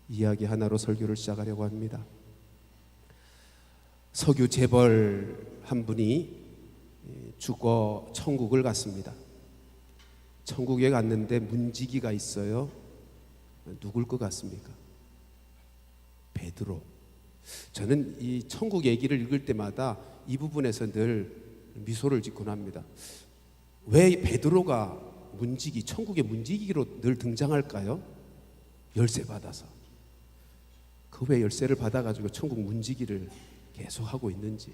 이야기 하나로 설교를 시작하려고 합니다. 석유 재벌 한 분이 죽어 천국을 갔습니다. 천국에 갔는데 문지기가 있어요. 누굴 것 같습니까? 베드로. 저는 이 천국 얘기를 읽을 때마다 이 부분에서 늘 미소를 짓곤 합니다. 왜 베드로가 문지기, 천국의 문지기로 늘 등장할까요? 열쇠 받아서. 그 왜 열쇠를 받아가지고 천국 문지기를 계속 하고 있는지.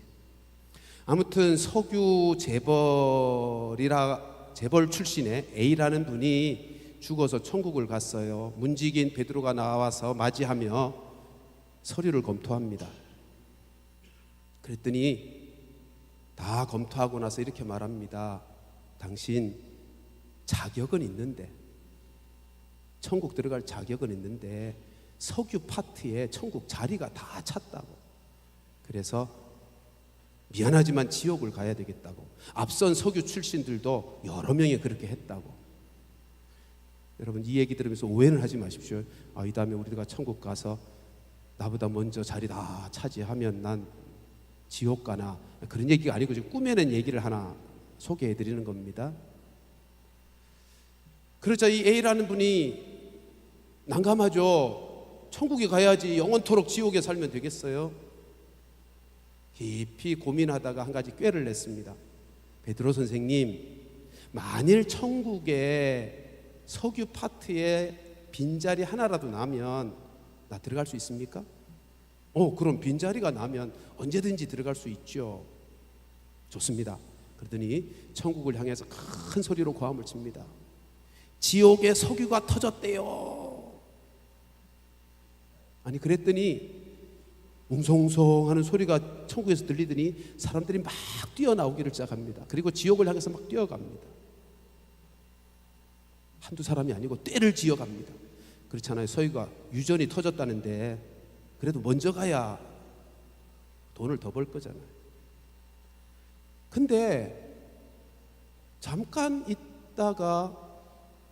아무튼 석유 재벌 출신의 A라는 분이 죽어서 천국을 갔어요. 문지기인 베드로가 나와서 맞이하며 서류를 검토합니다. 그랬더니 다 검토하고 나서 이렇게 말합니다. 당신 자격은 있는데, 천국 들어갈 자격은 있는데 석유 파트에 천국 자리가 다 찼다고. 그래서 미안하지만 지옥을 가야 되겠다고. 앞선 석유 출신들도 여러 명이 그렇게 했다고. 여러분, 이 얘기 들으면서 오해는 하지 마십시오. 이 다음에 우리가 천국 가서 나보다 먼저 자리 다 차지하면 난 지옥 가나, 그런 얘기가 아니고 지금 꾸며낸 얘기를 하나 소개해 드리는 겁니다. 그러자 이 A라는 분이 난감하죠. 천국에 가야지 영원토록 지옥에 살면 되겠어요? 깊이 고민하다가 한 가지 꾀를 냈습니다. 베드로 선생님, 만일 천국에 석유 파트에 빈자리 하나라도 나면 나 들어갈 수 있습니까? 그럼 빈자리가 나면 언제든지 들어갈 수 있죠. 좋습니다. 그러더니 천국을 향해서 큰 소리로 고함을 칩니다. 지옥에 석유가 터졌대요. 아니, 그랬더니 웅성웅성 하는 소리가 천국에서 들리더니 사람들이 막 뛰어나오기를 시작합니다. 그리고 지옥을 향해서 막 뛰어갑니다. 한두 사람이 아니고 떼를 지어갑니다. 그렇잖아요. 석유가 유전이 터졌다는데 그래도 먼저 가야 돈을 더 벌 거잖아요. 근데 잠깐 있다가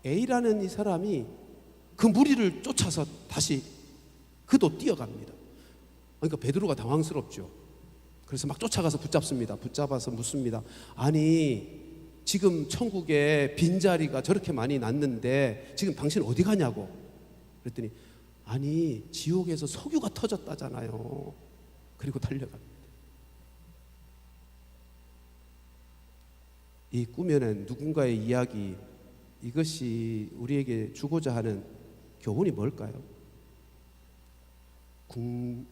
A라는 이 사람이 그 무리를 쫓아서 다시 그도 뛰어갑니다. 그러니까 베드로가 당황스럽죠. 그래서 막 쫓아가서 붙잡습니다. 붙잡아서 묻습니다. 아니, 지금 천국에 빈자리가 저렇게 많이 났는데 지금 당신 어디 가냐고. 그랬더니 아니, 지옥에서 석유가 터졌다잖아요. 그리고 달려갑니다. 이 꾸며낸 누군가의 이야기, 이것이 우리에게 주고자 하는 교훈이 뭘까요?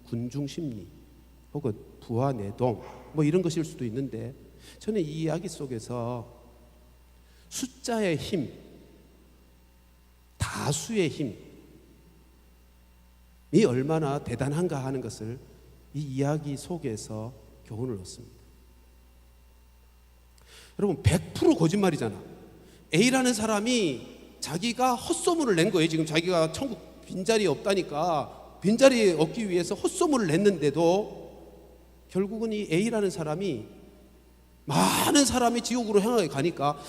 군중심리 혹은 부하내동 이런 것일 수도 있는데, 저는 이 이야기 속에서 숫자의 힘, 다수의 힘이 얼마나 대단한가 하는 것을 이 이야기 속에서 교훈을 얻습니다. 여러분, 100% 거짓말이잖아. A라는 사람이 자기가 헛소문을 낸 거예요. 지금 자기가 천국 빈자리 없다니까 빈자리 얻기 위해서 헛소문을 냈는데도 결국은 이 A라는 사람이, 많은 사람이 지옥으로 향하게 가니까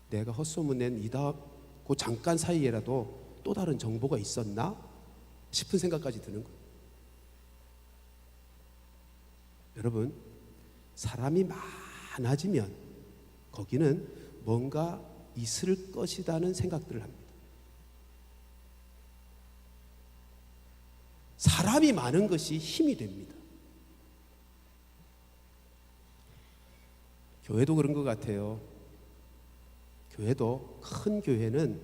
내가 헛소문 낸 그 잠깐 사이에라도 또 다른 정보가 있었나 싶은 생각까지 드는 거예요. 여러분, 사람이 많아지면 거기는 뭔가 있을 것이라는 생각들을 합니다. 사람이 많은 것이 힘이 됩니다. 교회도 그런 것 같아요. 교회도, 큰 교회는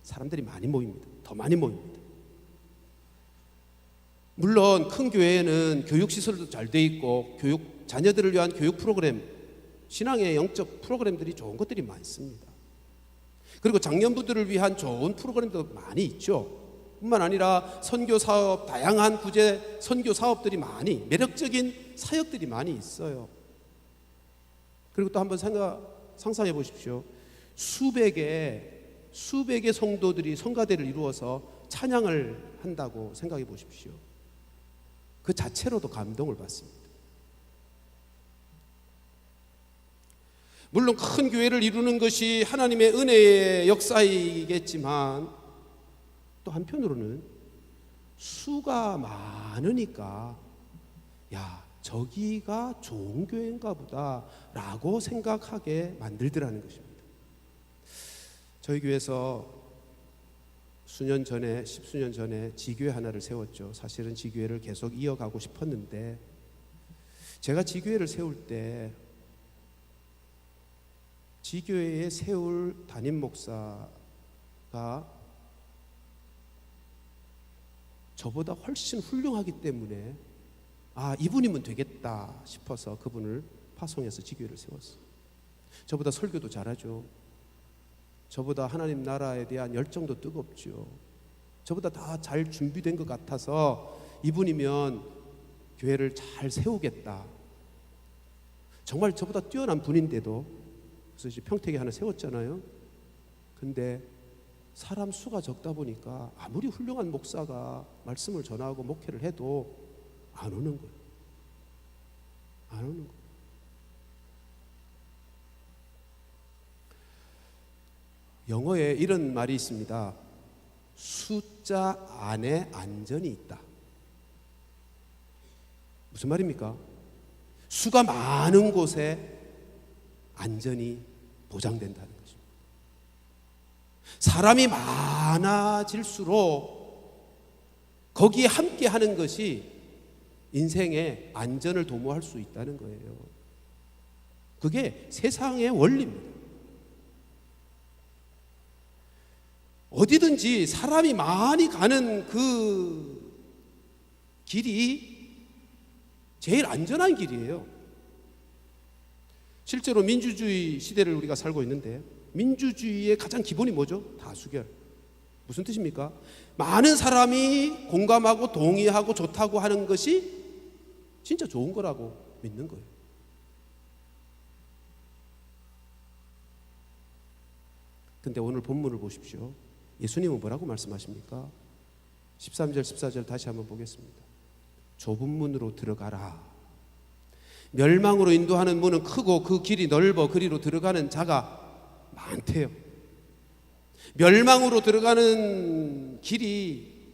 사람들이 많이 모입니다. 더 많이 모입니다. 물론 큰 교회에는 교육시설도 잘 돼 있고 자녀들을 위한 교육 프로그램, 신앙의 영적 프로그램들이 좋은 것들이 많습니다. 그리고 장년부들을 위한 좋은 프로그램도 많이 있죠. 뿐만 아니라 선교 사업, 다양한 구제 선교 사업들이 많이, 매력적인 사역들이 많이 있어요. 그리고 또 한번 상상해 보십시오. 수백의 성도들이 성가대를 이루어서 찬양을 한다고 생각해 보십시오. 그 자체로도 감동을 받습니다. 물론 큰 교회를 이루는 것이 하나님의 은혜의 역사이겠지만 또 한편으로는 수가 많으니까 야, 저기가 좋은 교회인가 보다 라고 생각하게 만들더라는 것입니다. 저희 교회에서 수년 전에, 십수년 전에 지교회 하나를 세웠죠. 사실은 지교회를 계속 이어가고 싶었는데, 제가 지교회를 세울 때 지교회에 세울 담임 목사가 저보다 훨씬 훌륭하기 때문에 이분이면 되겠다 싶어서 그분을 파송해서 지교회를 세웠어요. 저보다 설교도 잘하죠. 저보다 하나님 나라에 대한 열정도 뜨겁죠. 저보다 다 잘 준비된 것 같아서 이분이면 교회를 잘 세우겠다. 정말 저보다 뛰어난 분인데도, 그래서 이제 평택에 하나 세웠잖아요. 근데 사람 수가 적다 보니까 아무리 훌륭한 목사가 말씀을 전하고 목회를 해도 안 오는 거예요. 안 오는 거예요. 영어에 이런 말이 있습니다. 숫자 안에 안전이 있다. 무슨 말입니까? 수가 많은 곳에 안전이 보장된다는 것입니다. 사람이 많아질수록 거기에 함께 하는 것이 인생의 안전을 도모할 수 있다는 거예요. 그게 세상의 원리입니다. 어디든지 사람이 많이 가는 그 길이 제일 안전한 길이에요. 실제로 민주주의 시대를 우리가 살고 있는데, 민주주의의 가장 기본이 뭐죠? 다수결. 무슨 뜻입니까? 많은 사람이 공감하고 동의하고 좋다고 하는 것이 진짜 좋은 거라고 믿는 거예요. 근데 오늘 본문을 보십시오. 예수님은 뭐라고 말씀하십니까? 13절 14절 다시 한번 보겠습니다. 좁은 문으로 들어가라. 멸망으로 인도하는 문은 크고 그 길이 넓어 그리로 들어가는 자가 많대요. 멸망으로 들어가는 길이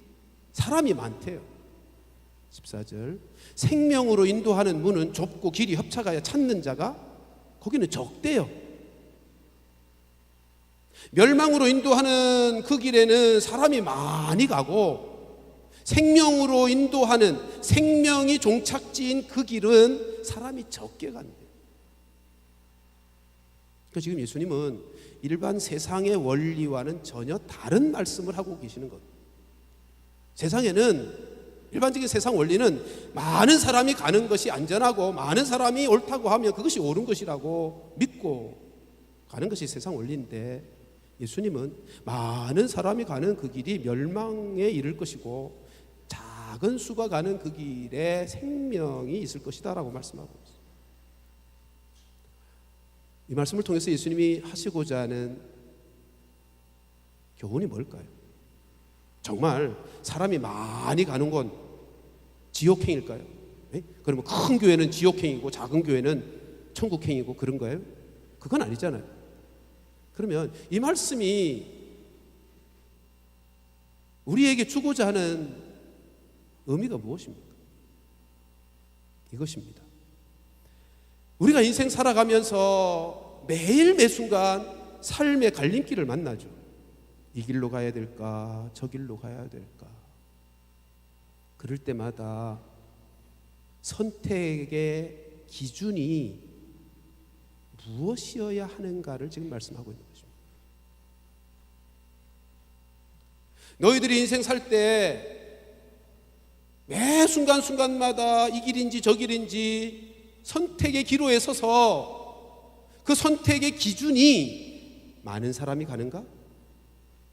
사람이 많대요. 14절 생명으로 인도하는 문은 좁고 길이 협착하여 찾는 자가 거기는 적대요. 멸망으로 인도하는 그 길에는 사람이 많이 가고, 생명으로 인도하는 생명이 종착지인 그 길은 사람이 적게 간대요. 그러니까 지금 예수님은 일반 세상의 원리와는 전혀 다른 말씀을 하고 계시는 것. 세상에는, 일반적인 세상 원리는 많은 사람이 가는 것이 안전하고 많은 사람이 옳다고 하면 그것이 옳은 것이라고 믿고 가는 것이 세상 원리인데, 예수님은 많은 사람이 가는 그 길이 멸망에 이를 것이고 작은 수가 가는 그 길에 생명이 있을 것이다 라고 말씀하고 있습니다. 이 말씀을 통해서 예수님이 하시고자 하는 교훈이 뭘까요? 정말 사람이 많이 가는 건 지옥행일까요? 네? 그러면 큰 교회는 지옥행이고 작은 교회는 천국행이고 그런 거예요? 그건 아니잖아요. 그러면 이 말씀이 우리에게 주고자 하는 의미가 무엇입니까? 이것입니다. 우리가 인생 살아가면서 매일 매순간 삶의 갈림길을 만나죠. 이 길로 가야 될까? 저 길로 가야 될까? 그럴 때마다 선택의 기준이 무엇이어야 하는가를 지금 말씀하고 있는 것입니다. 너희들이 인생 살 때 매 순간순간마다 이 길인지 저 길인지 선택의 기로에 서서 그 선택의 기준이 많은 사람이 가는가?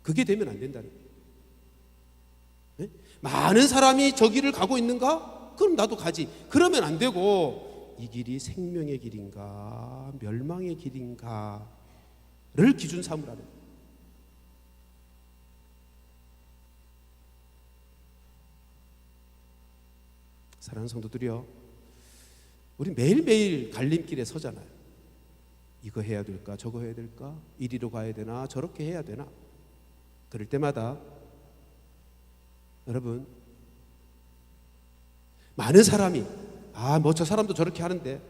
그게 되면 안 된다는 거예요. 네? 많은 사람이 저 길을 가고 있는가? 그럼 나도 가지. 그러면 안 되고 이 길이 생명의 길인가 멸망의 길인가를 기준 삼으라는 거예요. 사랑하는 성도들이요, 우리 매일매일 갈림길에 서잖아요. 이거 해야 될까 저거 해야 될까, 이리로 가야 되나 저렇게 해야 되나. 그럴 때마다 여러분, 많은 사람이 뭐 저 사람도 저렇게 하는데,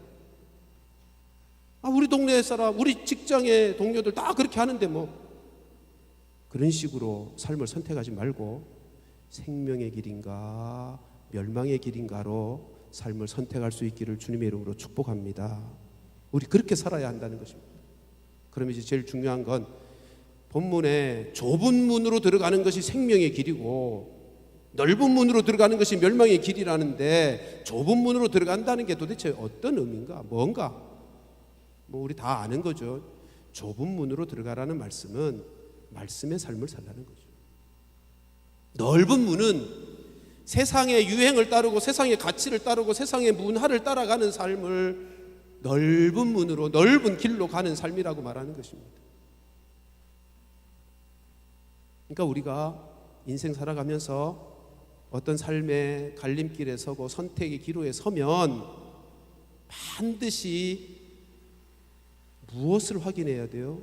우리 동네 사람, 우리 직장의 동료들 다 그렇게 하는데 뭐, 그런 식으로 삶을 선택하지 말고 생명의 길인가 멸망의 길인가로 삶을 선택할 수 있기를 주님의 이름으로 축복합니다. 우리 그렇게 살아야 한다는 것입니다. 그러면 이제 제일 중요한 건 본문에 좁은 문으로 들어가는 것이 생명의 길이고 넓은 문으로 들어가는 것이 멸망의 길이라는데, 좁은 문으로 들어간다는 게 도대체 어떤 의미인가, 뭔가, 뭐 우리 다 아는 거죠. 좁은 문으로 들어가라는 말씀은 말씀의 삶을 살라는 거죠. 넓은 문은 세상의 유행을 따르고 세상의 가치를 따르고 세상의 문화를 따라가는 삶을 넓은 문으로, 넓은 길로 가는 삶이라고 말하는 것입니다. 그러니까 우리가 인생 살아가면서 어떤 삶의 갈림길에 서고 선택의 기로에 서면 반드시 무엇을 확인해야 돼요?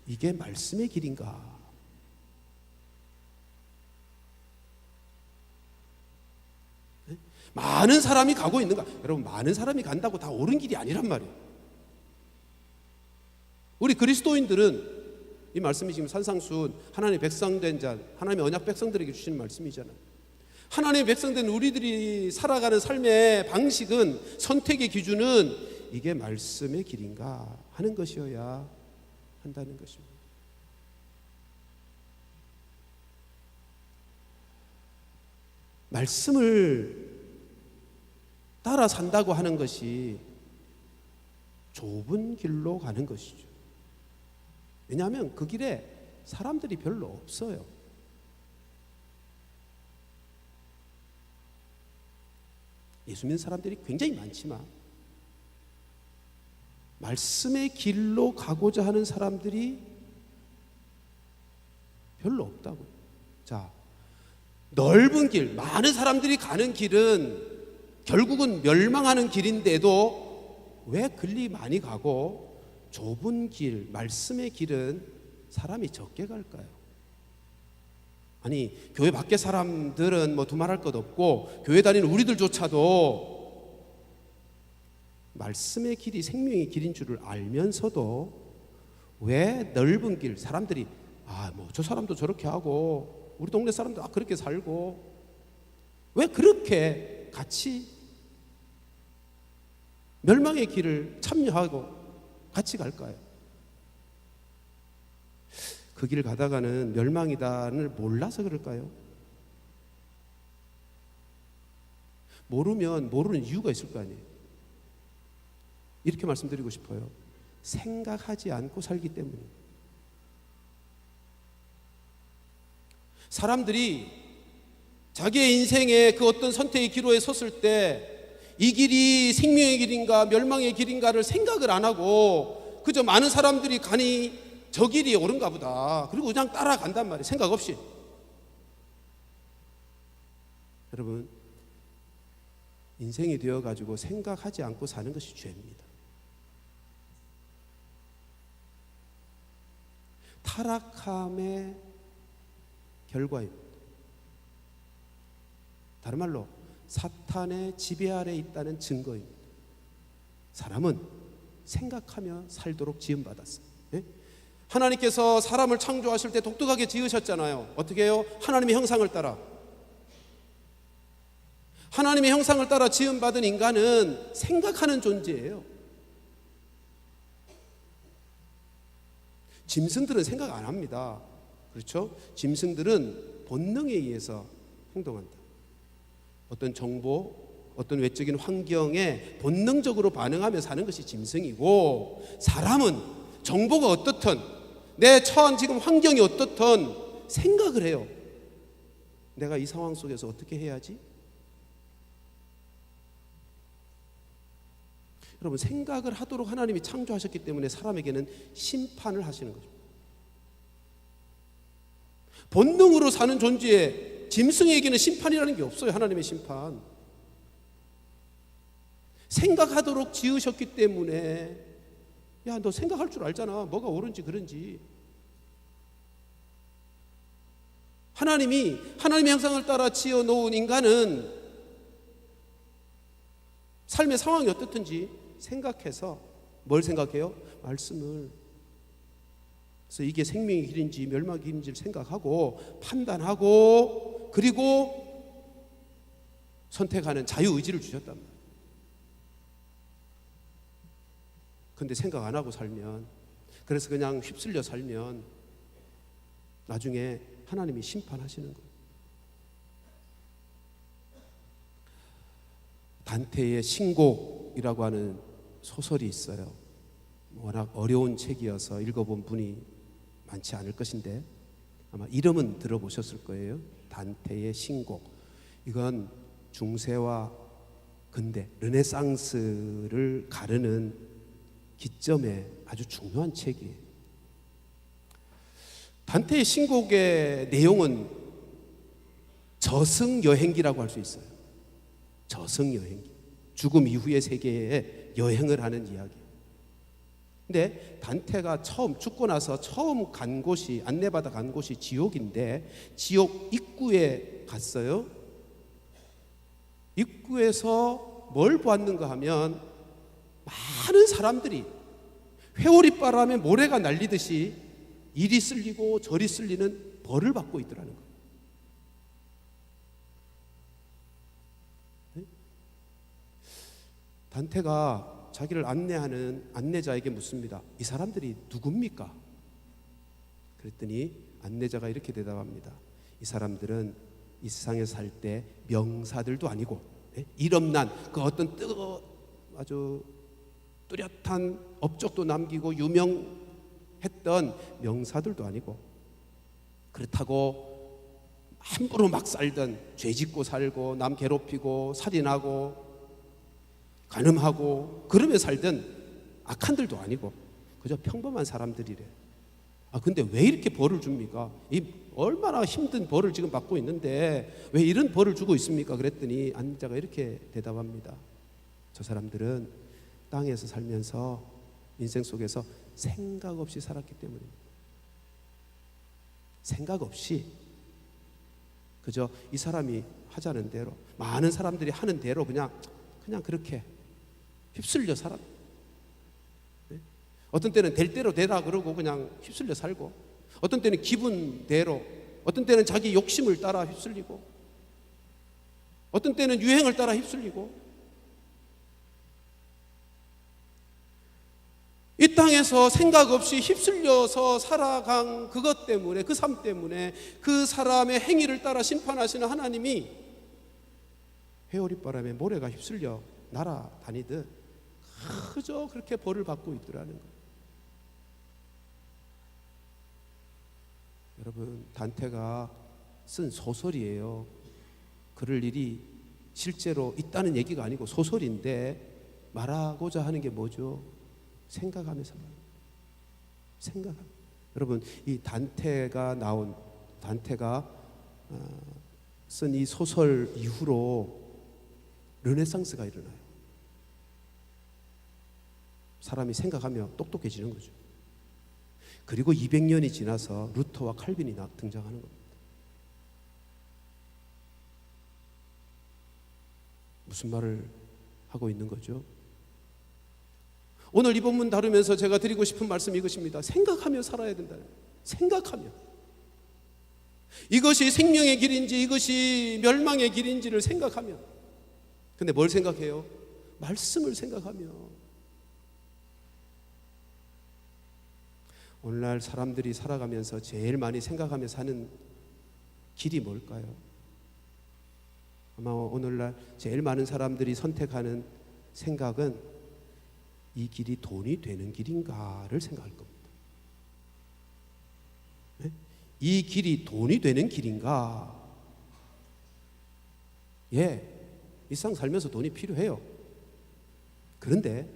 이게 말씀의 길인가? 많은 사람이 가고 있는가? 여러분, 많은 사람이 간다고 다 옳은 길이 아니란 말이에요. 우리 그리스도인들은, 이 말씀이 지금 산상수훈, 하나님의 백성된 자, 하나님의 언약 백성들에게 주시는 말씀이잖아요. 하나님의 백성된 우리들이 살아가는 삶의 방식은, 선택의 기준은 이게 말씀의 길인가 하는 것이어야 한다는 것입니다. 말씀을 따라 산다고 하는 것이 좁은 길로 가는 것이죠. 왜냐하면 그 길에 사람들이 별로 없어요. 예수 믿는 사람들이 굉장히 많지만 말씀의 길로 가고자 하는 사람들이 별로 없다고요. 자, 넓은 길, 많은 사람들이 가는 길은 결국은 멸망하는 길인데도 왜 그리 많이 가고 좁은 길, 말씀의 길은 사람이 적게 갈까요? 아니, 교회 밖에 사람들은 뭐 두말할 것 없고 교회 다니는 우리들조차도 말씀의 길이 생명의 길인 줄을 알면서도 왜 넓은 길, 사람들이 뭐 저 사람도 저렇게 하고 우리 동네 사람도 그렇게 살고, 왜 그렇게 같이 멸망의 길을 참여하고 같이 갈까요? 그 길을 가다가는 멸망이다를 몰라서 그럴까요? 모르면 모르는 이유가 있을 거 아니에요. 이렇게 말씀드리고 싶어요. 생각하지 않고 살기 때문입니다. 사람들이 자기의 인생의 그 어떤 선택의 기로에 섰을 때 이 길이 생명의 길인가 멸망의 길인가를 생각을 안 하고 그저 많은 사람들이 가니 저 길이 옳은가 보다, 그리고 그냥 따라간단 말이에요. 생각 없이. 여러분, 인생이 되어가지고 생각하지 않고 사는 것이 죄입니다. 타락함의 결과입니다. 다른 말로 사탄의 지배 아래 있다는 증거입니다. 사람은 생각하며 살도록 지음받았어요. 예? 하나님께서 사람을 창조하실 때 독특하게 지으셨잖아요. 어떻게 해요? 하나님의 형상을 따라. 하나님의 형상을 따라 지음받은 인간은 생각하는 존재예요. 짐승들은 생각 안 합니다. 그렇죠? 짐승들은 본능에 의해서 행동한다. 어떤 정보, 어떤 외적인 환경에 본능적으로 반응하며 사는 것이 짐승이고, 사람은 정보가 어떻든 내 처한 지금 환경이 어떻든 생각을 해요. 내가 이 상황 속에서 어떻게 해야지? 여러분, 생각을 하도록 하나님이 창조하셨기 때문에 사람에게는 심판을 하시는 거죠. 본능으로 사는 존재에 짐승에게는 심판이라는 게 없어요. 하나님의 심판. 생각하도록 지으셨기 때문에, 야, 너 생각할 줄 알잖아. 뭐가 옳은지 그른지. 하나님이 하나님의 형상을 따라 지어 놓은 인간은 삶의 상황이 어떻든지 생각해서 뭘 생각해요? 말씀을. 그래서 이게 생명의 길인지 멸망의 길인지를 생각하고 판단하고 그리고 선택하는 자유의지를 주셨단 말이에요. 근데 생각 안 하고 살면, 그래서 그냥 휩쓸려 살면 나중에 하나님이 심판하시는 거예요. 단테의 신곡이라고 하는 소설이 있어요. 워낙 어려운 책이어서 읽어본 분이 많지 않을 것인데 아마 이름은 들어보셨을 거예요. 단테의 신곡. 이건 중세와 근대, 르네상스를 가르는 기점에 아주 중요한 책이에요. 단테의 신곡의 내용은 저승여행기라고 할 수 있어요. 저승여행기. 죽음 이후의 세계에 여행을 하는 이야기. 근데 단테가 처음 죽고 나서 처음 간 곳이, 안내받아 간 곳이 지옥인데 지옥 입구에 갔어요. 입구에서 뭘 보았는가 하면 많은 사람들이 회오리바람에 모래가 날리듯이 이리 쓸리고 저리 쓸리는 벌을 받고 있더라는 거예요. 단테가 자기를 안내하는 안내자에게 묻습니다. 이 사람들이 누굽니까? 그랬더니 안내자가 이렇게 대답합니다. 이 사람들은 이 세상에서 살 때 명사들도 아니고 일엄난 그 어떤 아주 뚜렷한 업적도 남기고 유명했던 명사들도 아니고, 그렇다고 함부로 막 살던, 죄짓고 살고 남 괴롭히고 살인하고 간음하고 그러며 살던 악한들도 아니고 그저 평범한 사람들이래. 근데 왜 이렇게 벌을 줍니까? 이 얼마나 힘든 벌을 지금 받고 있는데 왜 이런 벌을 주고 있습니까? 그랬더니 안내자가 이렇게 대답합니다. 저 사람들은 땅에서 살면서 인생 속에서 생각 없이 살았기 때문입니다. 생각 없이 그저 이 사람이 하자는 대로, 많은 사람들이 하는 대로 그냥 그렇게 휩쓸려 살아. 어떤 때는 될 대로 되라 그러고 그냥 휩쓸려 살고, 어떤 때는 기분대로, 어떤 때는 자기 욕심을 따라 휩쓸리고, 어떤 때는 유행을 따라 휩쓸리고, 이 땅에서 생각 없이 휩쓸려서 살아간 그것 때문에, 그 삶 때문에 그 사람의 행위를 따라 심판하시는 하나님이 회오리바람에 모래가 휩쓸려 날아다니듯 그저 그렇게 벌을 받고 있더라는 거예요. 여러분, 단테가 쓴 소설이에요. 그럴 일이 실제로 있다는 얘기가 아니고 소설인데 말하고자 하는 게 뭐죠? 생각하면서 말이에요. 생각하면서. 여러분, 이 단테가 쓴 이 소설 이후로 르네상스가 일어나요. 사람이 생각하며 똑똑해지는 거죠. 그리고 200년이 지나서 루터와 칼빈이 등장하는 겁니다. 무슨 말을 하고 있는 거죠? 오늘 이 본문 다루면서 제가 드리고 싶은 말씀이 이것입니다. 생각하며 살아야 된다. 생각하며. 이것이 생명의 길인지 이것이 멸망의 길인지를 생각하며. 근데 뭘 생각해요? 말씀을 생각하며. 오늘날 사람들이 살아가면서 제일 많이 생각하며 사는 길이 뭘까요? 아마 오늘날 제일 많은 사람들이 선택하는 생각은 이 길이 돈이 되는 길인가를 생각할 겁니다. 네? 이 길이 돈이 되는 길인가? 예, 이 세상 살면서 돈이 필요해요. 그런데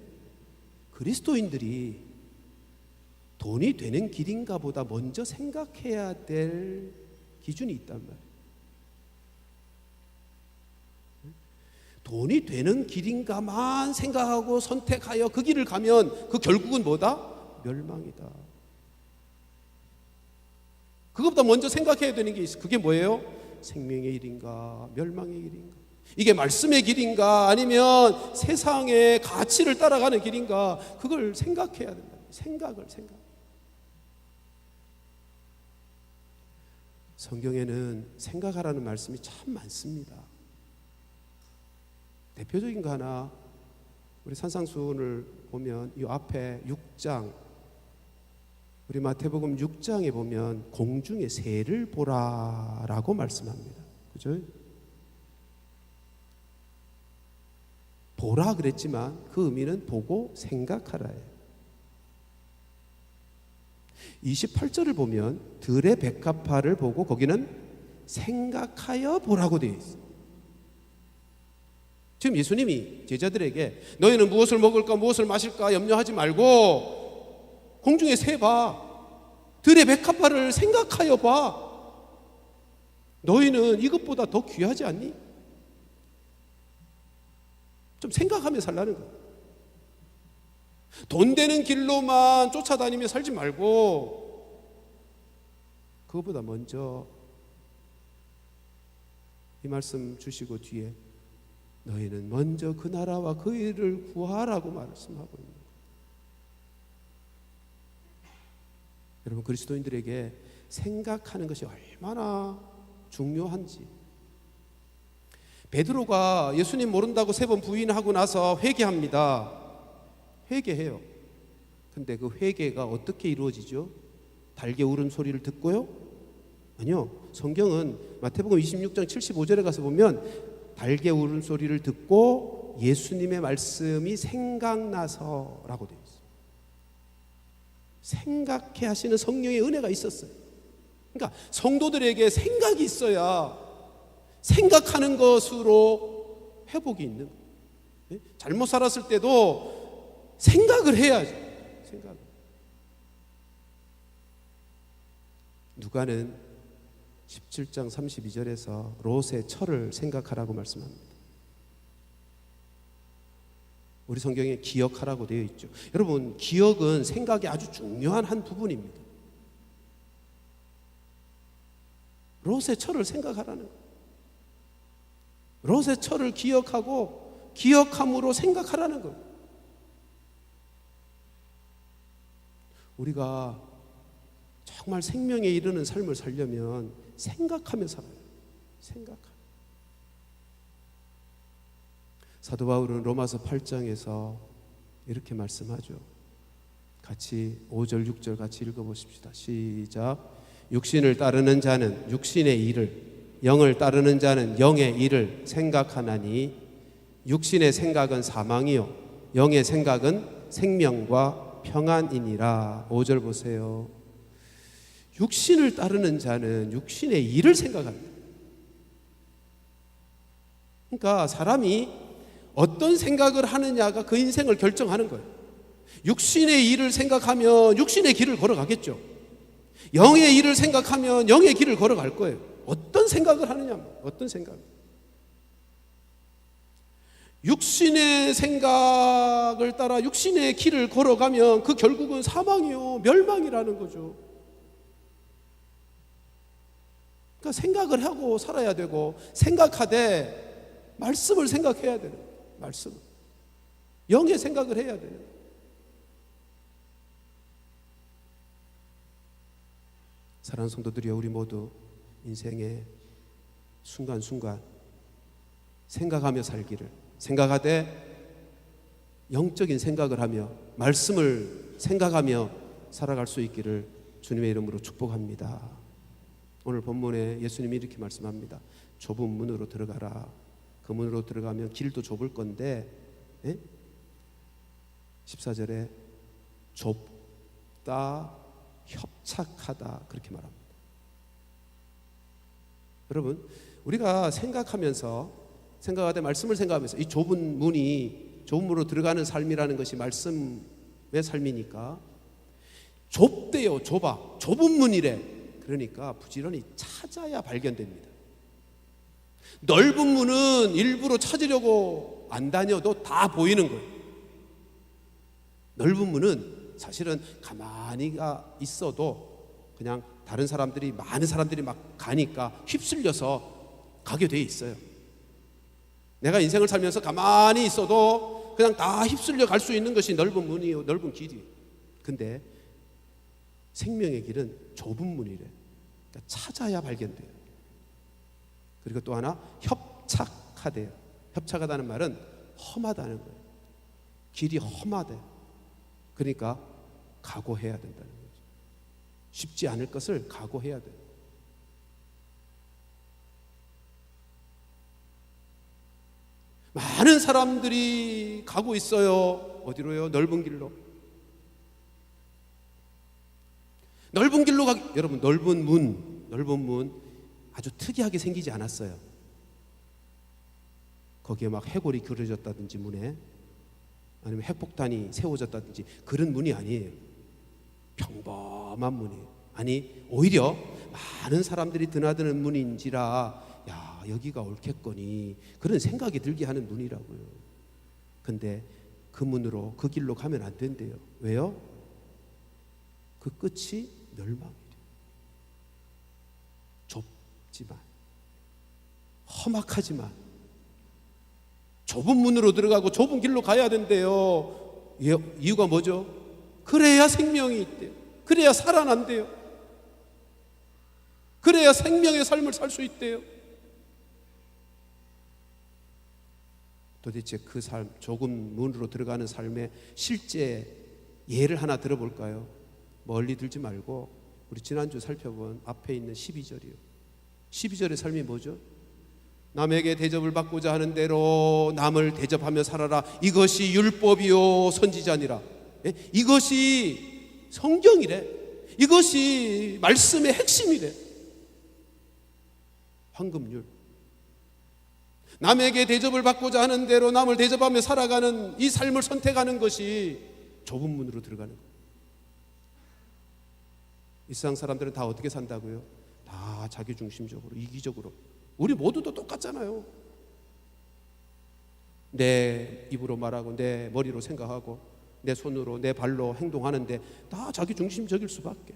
그리스도인들이 돈이 되는 길인가 보다 먼저 생각해야 될 기준이 있단 말이에요. 돈이 되는 길인가만 생각하고 선택하여 그 길을 가면 그 결국은 뭐다? 멸망이다. 그것보다 먼저 생각해야 되는 게 있어요. 그게 뭐예요? 생명의 길인가 멸망의 길인가. 이게 말씀의 길인가 아니면 세상의 가치를 따라가는 길인가, 그걸 생각해야 된다. 생각. 성경에는 생각하라는 말씀이 참 많습니다. 대표적인 거 하나, 우리 산상수훈을 보면 이 앞에 6장, 우리 마태복음 6장에 보면 공중의 새를 보라라고 말씀합니다. 그죠? 보라 그랬지만 그 의미는 보고 생각하라예요. 28절을 보면 들의 백합화를 보고 거기는 생각하여 보라고 되어 있어요. 지금 예수님이 제자들에게 너희는 무엇을 먹을까 무엇을 마실까 염려하지 말고 공중의 새 봐, 들의 백합화를 생각하여 봐. 너희는 이것보다 더 귀하지 않니? 좀 생각하며 살라는 거예요. 돈 되는 길로만 쫓아다니며 살지 말고 그것보다 먼저 이 말씀 주시고 뒤에 너희는 먼저 그 나라와 그 일을 구하라고 말씀하고 있는 거예요. 여러분, 그리스도인들에게 생각하는 것이 얼마나 중요한지. 베드로가 예수님 모른다고 3번 부인하고 나서 회개합니다. 회개해요. 근데 그 회개가 어떻게 이루어지죠? 달개 울음소리를 듣고요? 아니요. 성경은 마태복음 26장 75절에 가서 보면 달개 울음소리를 듣고 예수님의 말씀이 생각나서라고 되어 있어요. 생각해 하시는 성령의 은혜가 있었어요. 그러니까 성도들에게 생각이 있어야 생각하는 것으로 회복이 있는 거예요. 잘못 살았을 때도 생각을 해야죠. 생각을. 누가는 17장 32절에서 롯의 철을 생각하라고 말씀합니다. 우리 성경에 기억하라고 되어 있죠. 여러분, 기억은 생각의 아주 중요한 한 부분입니다. 롯의 철을 생각하라는 거예요. 롯의 철을 기억하고 기억함으로 생각하라는 거예요. 우리가 정말 생명에 이르는 삶을 살려면 생각하며 살아요. 생각하며. 사도 바울은 로마서 8장에서 이렇게 말씀하죠. 같이 5절 6절 같이 읽어보십시다. 시작. 육신을 따르는 자는 육신의 일을, 영을 따르는 자는 영의 일을 생각하나니 육신의 생각은 사망이요 영의 생각은 생명과 평안이니라. 5절 보세요. 육신을 따르는 자는 육신의 일을 생각합니다. 그러니까 사람이 어떤 생각을 하느냐가 그 인생을 결정하는 거예요. 육신의 일을 생각하면 육신의 길을 걸어가겠죠. 영의 일을 생각하면 영의 길을 걸어갈 거예요. 어떤 생각을 하느냐, 어떤 생각. 육신의 생각을 따라 육신의 길을 걸어가면 그 결국은 사망이요, 멸망이라는 거죠. 그러니까 생각을 하고 살아야 되고, 생각하되 말씀을 생각해야 되는 거예요. 말씀. 영의 생각을 해야 되는 거예요. 사랑하는 성도들이여, 우리 모두 인생의 순간순간 생각하며 살기를, 생각하되 영적인 생각을 하며 말씀을 생각하며 살아갈 수 있기를 주님의 이름으로 축복합니다. 오늘 본문에 예수님이 이렇게 말씀합니다. 좁은 문으로 들어가라. 그 문으로 들어가면 길도 좁을 건데 14절에 좁다 협착하다 그렇게 말합니다. 여러분, 우리가 생각하되 말씀을 생각하면서 이 좁은 문으로 들어가는 삶이라는 것이 말씀의 삶이니까 좁대요. 좁은 문이래. 그러니까 부지런히 찾아야 발견됩니다. 넓은 문은 일부러 찾으려고 안 다녀도 다 보이는 거예요. 넓은 문은 사실은 가만히 있어도 그냥 많은 사람들이 막 가니까 휩쓸려서 가게 돼 있어요. 내가 인생을 살면서 가만히 있어도 그냥 다 휩쓸려 갈 수 있는 것이 넓은 문이요, 넓은 길이에요. 근데 생명의 길은 좁은 문이래. 그러니까 찾아야 발견돼요. 그리고 또 하나, 협착하대요. 협착하다는 말은 험하다는 거예요. 길이 험하대. 그러니까 각오해야 된다는 거죠. 쉽지 않을 것을 각오해야 돼요. 많은 사람들이 가고 있어요. 어디로요? 넓은 길로. 넓은 길로 여러분, 넓은 문 아주 특이하게 생기지 않았어요. 거기에 막 해골이 그려졌다든지 문에, 아니면 핵폭탄이 세워졌다든지 그런 문이 아니에요. 평범한 문이에요. 아니, 오히려 많은 사람들이 드나드는 문인지라 야, 여기가 옳겠거니 그런 생각이 들게 하는 문이라고요. 근데 그 문으로, 그 길로 가면 안 된대요. 왜요? 그 끝이 멸망이래요. 좁지만, 험악하지만 좁은 문으로 들어가고 좁은 길로 가야 된대요. 이유가 뭐죠? 그래야 생명이 있대요. 그래야 살아난대요. 그래야 생명의 삶을 살 수 있대요. 도대체 그 삶, 좁은 문으로 들어가는 삶의 실제 예를 하나 들어볼까요? 멀리 들지 말고 우리 지난주 살펴본 앞에 있는 12절이요. 12절의 삶이 뭐죠? 남에게 대접을 받고자 하는 대로 남을 대접하며 살아라. 이것이 율법이요 선지자니라. 예? 이것이 성경이래. 이것이 말씀의 핵심이래. 황금률. 남에게 대접을 받고자 하는 대로 남을 대접하며 살아가는 이 삶을 선택하는 것이 좁은 문으로 들어가는 거예요. 이 세상 사람들은 다 어떻게 산다고요? 다 자기중심적으로, 이기적으로. 우리 모두도 똑같잖아요. 내 입으로 말하고 내 머리로 생각하고 내 손으로 내 발로 행동하는데 다 자기중심적일 수밖에.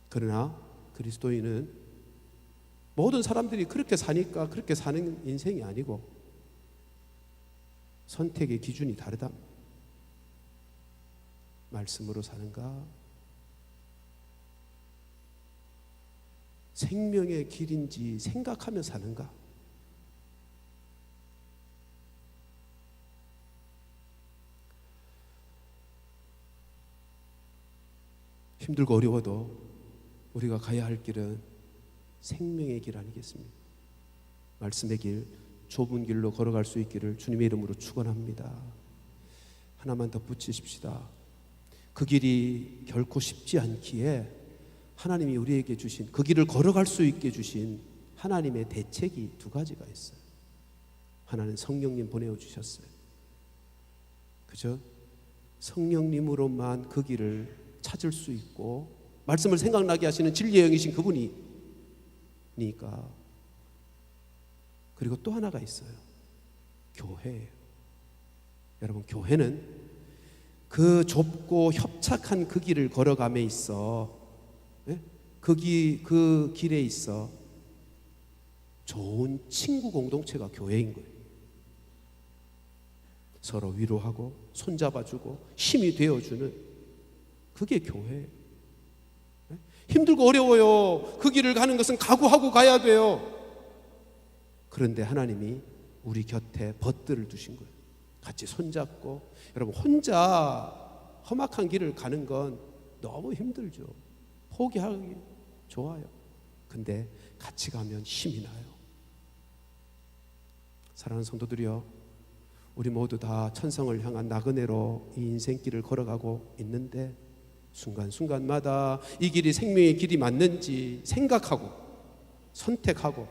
그러나 그리스도인은 모든 사람들이 그렇게 사니까 그렇게 사는 인생이 아니고 선택의 기준이 다르다. 말씀으로 사는가? 생명의 길인지 생각하며 사는가? 힘들고 어려워도 우리가 가야 할 길은 생명의 길 아니겠습니까? 말씀의 길, 좁은 길로 걸어갈 수 있기를 주님의 이름으로 축원합니다. 하나만 더 붙이십시다. 그 길이 결코 쉽지 않기에 하나님이 우리에게 주신, 그 길을 걸어갈 수 있게 주신 하나님의 대책이 두 가지가 있어요. 하나는 성령님 보내주셨어요. 그죠? 성령님으로만 그 길을 찾을 수 있고 말씀을 생각나게 하시는 진리의 영이신 그분이니까. 그리고 또 하나가 있어요. 교회예요. 여러분, 교회는 그 좁고 협착한 그 길을 걸어감에 있어, 그 길에 있어 좋은 친구 공동체가 교회인 거예요. 서로 위로하고 손잡아주고 힘이 되어주는, 그게 교회예요. 힘들고 어려워요. 그 길을 가는 것은 각오하고 가야 돼요. 그런데 하나님이 우리 곁에 벗들을 두신 거예요. 같이 손잡고. 여러분, 혼자 험악한 길을 가는 건 너무 힘들죠. 포기하기 좋아요. 근데 같이 가면 힘이 나요. 사랑하는 성도들이요, 우리 모두 다 천성을 향한 나그네로 이 인생길을 걸어가고 있는데 순간순간마다 이 길이 생명의 길이 맞는지 생각하고 선택하고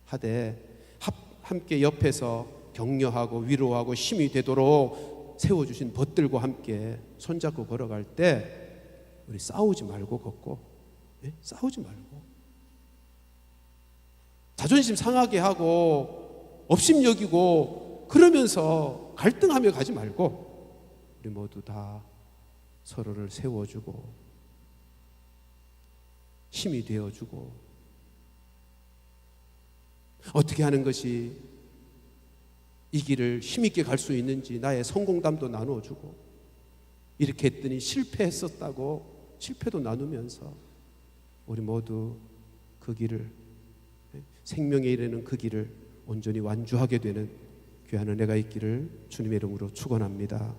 하되 함께 옆에서 격려하고 위로하고 힘이 되도록 세워주신 벗들과 함께 손잡고 걸어갈 때 우리 싸우지 말고 걷고, 싸우지 말고 자존심 상하게 하고 업심여기고 그러면서 갈등하며 가지 말고 우리 모두 다 서로를 세워주고 힘이 되어주고, 어떻게 하는 것이 이 길을 힘있게 갈 수 있는지 나의 성공담도 나누어주고, 이렇게 했더니 실패했었다고 실패도 나누면서 우리 모두 그 길을, 생명에 이르는 그 길을 온전히 완주하게 되는 귀한 은혜가 있기를 주님의 이름으로 축원합니다.